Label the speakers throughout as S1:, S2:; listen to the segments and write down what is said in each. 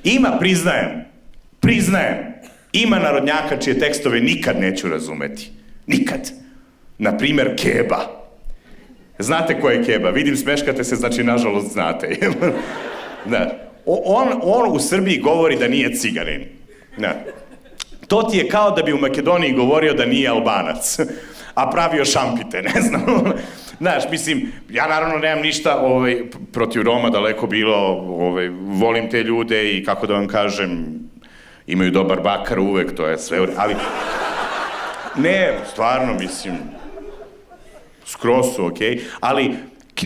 S1: Ima, priznajem, ima narodnjaka čije tekstove nikad neću razumeti. Nikad. Naprimer, Keba. Znate ko je Keba? Vidim, smeškate se, znači, nažalost, znate. On u Srbiji govori da nije ciganin. To ti je kao da bi u Makedoniji govorio da nije Albanac, a pravio šampite, ne znam. Znaš, mislim, ja naravno nemam ništa protiv Roma, daleko bilo, volim te ljude i kako da vam kažem, imaju dobar bakar uvek, to je sve, ali... Ne, stvarno, mislim, skroz su okej, ali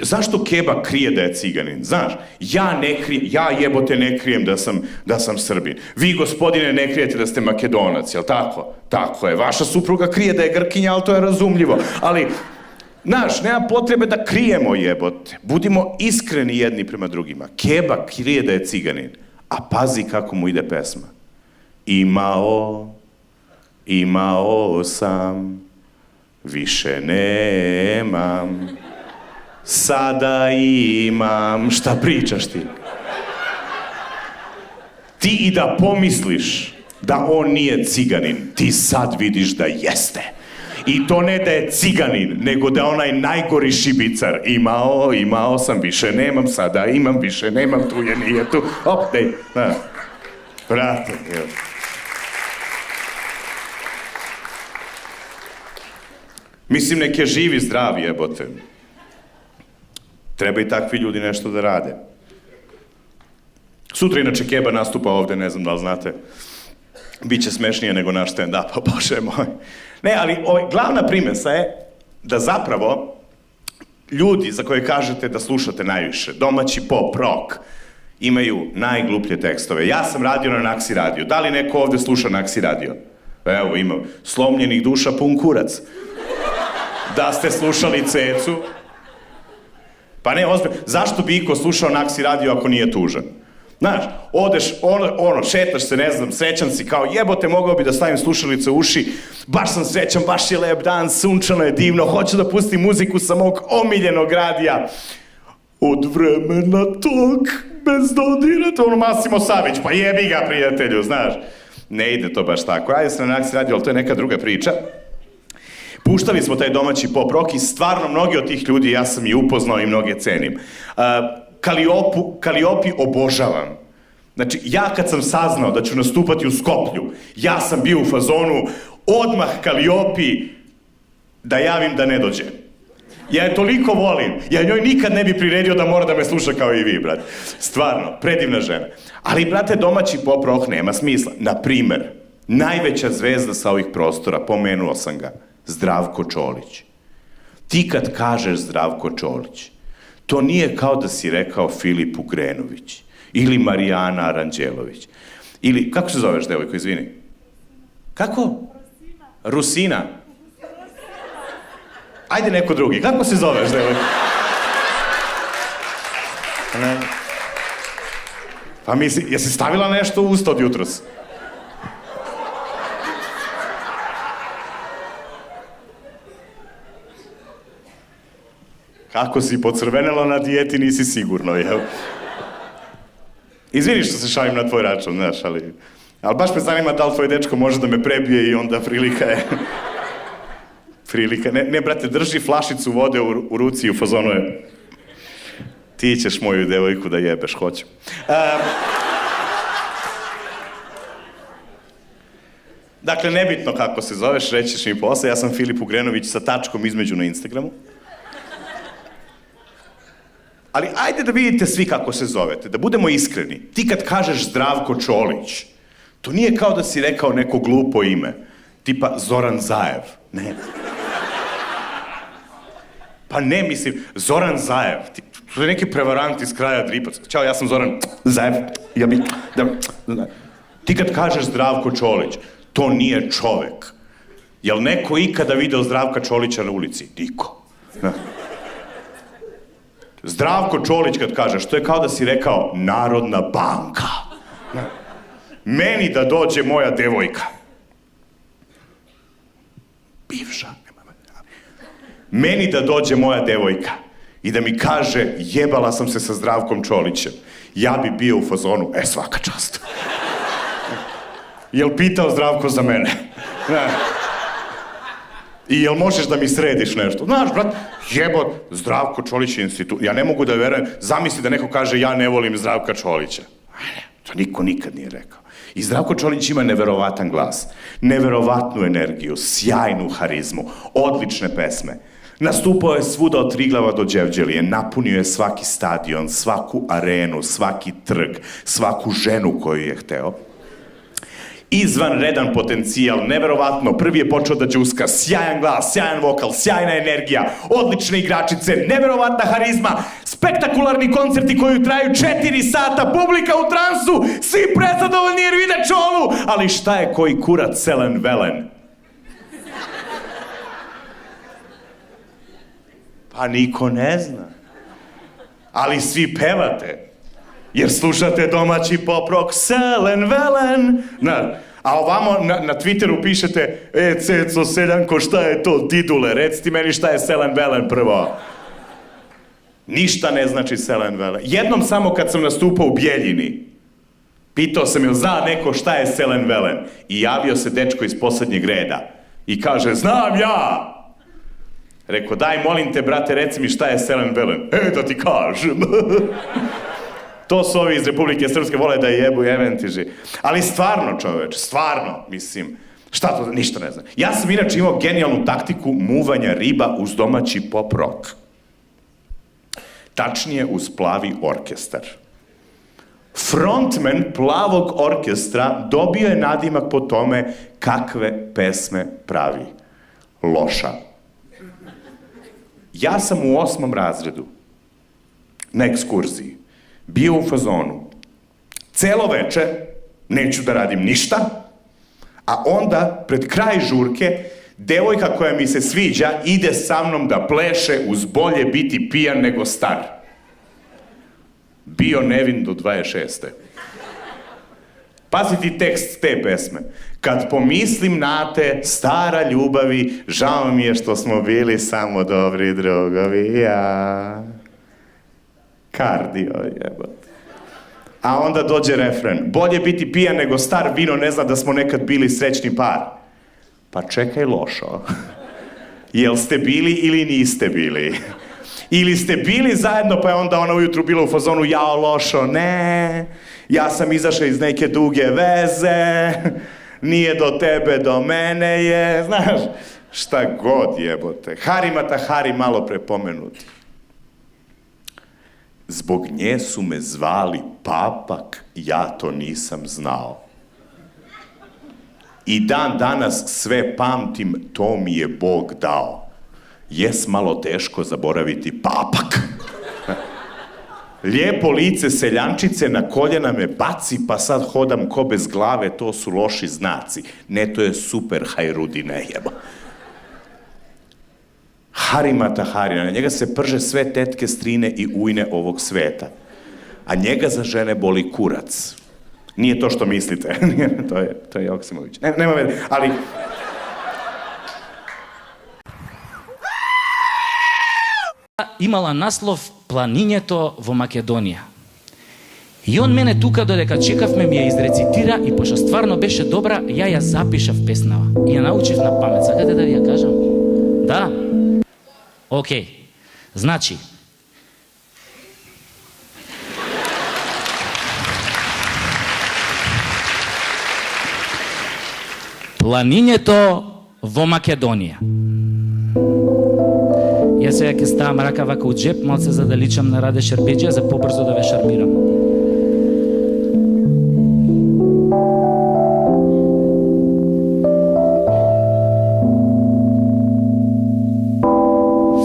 S1: zašto Keba krije da je ciganin? Znaš, ja jebote ne krijem da sam Srbin. Vi, gospodine, ne krijete da ste Makedonac, jel tako? Tako je. Vaša supruga krije da je Grkinja, ali to je razumljivo. Ali, znaš, nema potrebe da krijemo, jebote. Budimo iskreni jedni prema drugima. Keba krije da je ciganin, a pazi kako mu ide pesma. Imao sam, više nemam, sada imam. Šta pričaš ti? Ti i da pomisliš da on nije ciganin, ti sad vidiš da jeste. I to ne da je ciganin, nego da je onaj najgori šibicar. Imao sam, više nemam, sada imam, više nemam, tu je, nije tu. Op, dej, brate, evo. Mislim, nek je živi, zdravi, jebote. Treba i takvi ljudi nešto da rade. Sutra inače Keba nastupa ovde, ne znam da li znate. Biće smešnije nego naš stand-up, pa bože moj. Ne, ali glavna primesa je da zapravo ljudi za koje kažete da slušate najviše, domaći pop, rock, imaju najgluplje tekstove. Ja sam radio na Naksi radio. Da li neko ovde sluša Naksi radio? Evo, ima slomljenih duša pun kurac. Da ste slušali Cecu? Pa ne, ozbiljno, zašto bi iko slušao Naksi radio ako nije tužan? Znaš, odeš, šetaš se, ne znam, srećan si, kao jebote, mogao bi da stavim slušalice u uši, baš sam srećan, baš je lep dan, sunčano je divno, hoću da pustim muziku sa mog omiljenog radija. Od vremena tog, bez dodira, to Masimo Savić, pa jebi ga, prijatelju, znaš. Ne ide to baš tako, ajde se na Naksi radio, ali to je neka druga priča. Puštali smo taj domaći pop rock i stvarno mnogi od tih ljudi, ja sam i upoznao i mnoge cenim. Kaliopi obožavam. Znači, ja kad sam saznao da ću nastupati u Skoplju, ja sam bio u fazonu, odmah Kaliopi da javim da ne dođe. Ja je toliko volim, ja njoj nikad ne bi priredio da mora da me sluša kao i vi, brate. Stvarno, predivna žena. Ali, brate, domaći pop rock nema smisla. Naprimer, najveća zvezda sa ovih prostora, pomenuo sam ga, Zdravko Čolić. Ti kad kažeš Zdravko Čolić, to nije kao da si rekao Filip Ugrenović ili Marijana Aranđelović. Ili, kako se zoveš, devojko, izvini? Kako? Rusina. Ajde neko drugi, kako se zoveš, devojko? Pa misli, jesi stavila nešto u usta od jutros? Kako si pocrvenela na dijeti, nisi sigurno, jel? Izvini što se šalim na tvoj račun, znaš, ali baš me zanima da li tvoj dečko može da me prebije i onda prilika je... Ne, brate, drži flašicu vode u ruci i u fazonu je... Ti ćeš moju devojku da jebeš, hoću. Dakle, nebitno kako se zoveš, reći ćeš mi posle, ja sam Filip Ugrenović sa tačkom između na Instagramu. Ali ajde da vidite svi kako se zovete, da budemo iskreni. Ti kad kažeš Zdravko Čolić, to nije kao da si rekao neko glupo ime, tipa Zoran Zaev, ne. Pa ne, mislim, Zoran Zaev, to je neki prevarant iz kraja Dripac. Ćao, ja sam Zoran Zaev, Ti kad kažeš Zdravko Čolić, to nije čovek. Jel neko ikada video Zdravka Čolića na ulici? Niko. Zdravko Čolić kad kažeš, to je kao da si rekao Narodna banka. Meni da dođe moja devojka. Bivša. Meni da dođe moja devojka i da mi kaže jebala sam se sa Zdravkom Čolićem, ja bi bio u fazonu, svaka čast. Jel pitao Zdravko za mene? Ne. I jel možeš da mi središ nešto? Znaš, brat, Zdravko Čolić je institut. Ja ne mogu da verujem, zamisli da neko kaže ja ne volim Zdravka Čolića. To niko nikad nije rekao. I Zdravko Čolić ima neverovatan glas, neverovatnu energiju, sjajnu harizmu, odlične pesme. Nastupao je svuda od Triglava do Đevđelije, napunio je svaki stadion, svaku arenu, svaki trg, svaku ženu koju je hteo. Izvanredan potencijal, neverovatno, prvi je počeo da đuska, sjajan glas, sjajan vokal, sjajna energija, odlične igračice, neverovatna harizma, spektakularni koncerti koji traju 4 sata, publika u transu, svi prezadovoljni jer vide Čolu, ali šta je koji kurac Selen Velen? Pa niko ne zna, ali svi pevate. Jer slušate domaći pop rock, Selen Velen. A ovamo na Twitteru pišete, Ceco Seljanko, šta je to, Didule, reci ti meni šta je Selen Velen prvo. Ništa ne znači Selen Velen. Jednom samo kad sam nastupao u Bjeljini, pitao sam jel zna neko šta je Selen Velen. I javio se dečko iz poslednjeg reda. I kaže, znam ja. Rekao, daj molim te brate, reci mi šta je Selen Velen. Da ti kažem. To su ovi iz Republike Srpske, vole da jebu eventiži. Ali stvarno, čoveč, stvarno, mislim, šta to, ništa ne znam. Ja sam inače imao genijalnu taktiku muvanja riba uz domaći pop rock. Tačnije uz plavi orkestar. Frontman plavog orkestra dobio je nadimak po tome kakve pesme pravi. Loša. Ja sam u 8. razredu na ekskurziji bio u fazonu. Celo veče neću da radim ništa, a onda pred kraj žurke devojka koja mi se sviđa ide sa mnom da pleše uz bolje biti pijan nego star. Bio nevin do 26. Pazi ti tekst te pesme. Kad pomislim na te, stara ljubavi, žao mi je što smo bili samo dobri drugovi, ja. Kardio, jebote. A onda dođe refren. Bolje biti pijan nego star, vino ne zna da smo nekad bili srećni par. Pa čekaj, lošo. Jel ste bili ili niste bili? Ili ste bili zajedno, pa je onda ona ujutru bila u fazonu, jao lošo, ne, ja sam izašao iz neke duge veze, nije do tebe, do mene je, znaš, šta god jebote. Harimata Hari malo prepomenuti. Zbog nje su me zvali papak, ja to nisam znao. I dan danas sve pamtim, to mi je Bog dao. Jes malo teško zaboraviti papak. Lijepo lice seljančice na koljena me baci, pa sad hodam ko bez glave, to su loši znaci. Ne, to je super Hajrudine, jeba. Harimata Hari, na njega se prže sve tetke, strine i ujne ovog sveta. A njega za žene boli kurac. Nije to što mislite. To je Joksimović. Nema veze, ali...
S2: Имала наслов Планињето во Македонија. И он мене тука додека чекавме ми ја изрецитира и пошто стварно беше добра, ја запишав песнава. И ја научив на памет. Сакате да ви ја кажам? Да? Океј. Значи, Планињето во Македонија. Јас сега ќе ставам рака вака у джеп, малце за да личам на Раде Шербеджија, за побрзо да ве шармирам.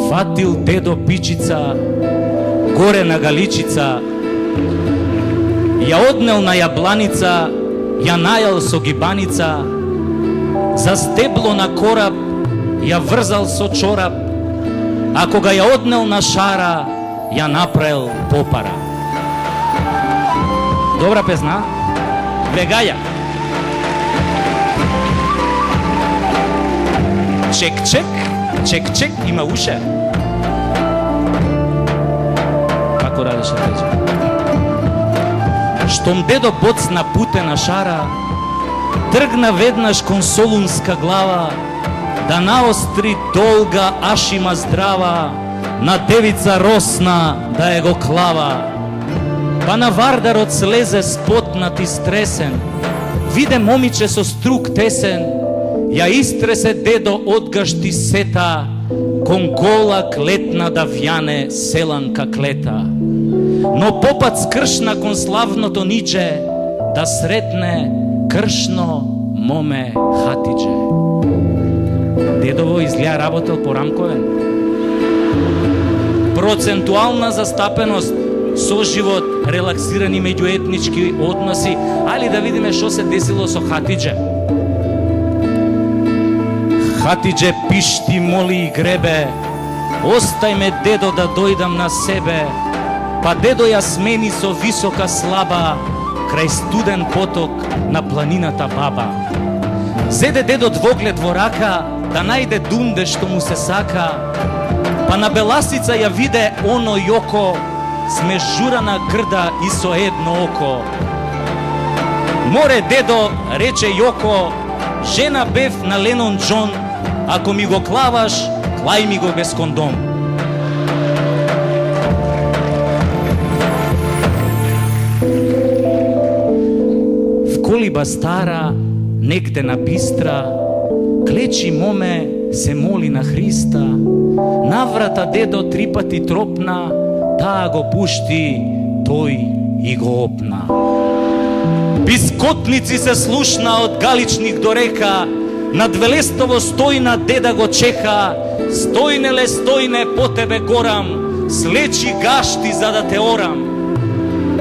S2: Фатил дедо пичица, горе на галичица, ја однел на јабланица, ја најал со гибаница, за стебло на кораб, ја врзал со чорап, а кога ја однел на шара, ја направил попара. Добра песна? Вегаја. Чек, чек, чек, чек, има уше. наше рече. Штом дедо боцна путена шара, тргна веднаш кон Солунска глава, да наостри долга ашима здрава, на девица росна да е го клава. Па на Вардарот слезе спотнат и стресен, виде момиче со струк тесен, ја истресе дедо одгашти сета, кон гола клетна да вјане селанка клета. Но попат скршна кон славното ниче, да сретне кршно моме Хатидже. Дедово изгледа работел по рамковен. Процентуална застапеност, соживот, релаксирани меѓуетнички односи, али да видиме што се десило со Хатидже. Хатидже пишти, моли и гребе, остај ме дедо да дојдам на себе, па дедо ја смени со висока слаба, крај студен поток на планината Баба. Зеде дедо двоглед во рака, да најде дунде што му се сака, па на беласица ја виде оно јоко, смежурана грда и со едно око. Море дедо, рече Јоко, жена бев на Ленон Џон, ако ми го клаваш, клај ми го без кондом. В колиба стара, негде на бистра, клечи моме, се моли на Христа. Наврата дедо 3 пати тропна, таа го пушти, тој и го опна. Бискотници се слушна од Галичник до река, над Велестово стојна деда го чека. Стојнеле, стојне, по тебе горам, слечи гашти за да те орам.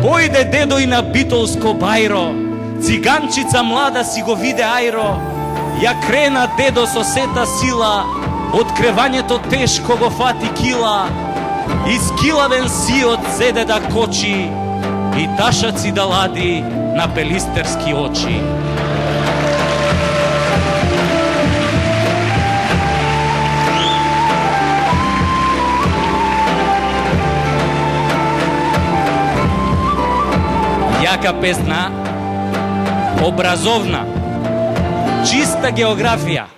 S2: Појде дедо и на Битолско бајро, циганчица млада си го виде ајро. Ја крена дедо со сета сила, од кревањето тешко го фати кила. Изкилавен сиот зеде да кочи и ташаци да лади на пелистерски очи. Јака песна, образовна, чиста географија.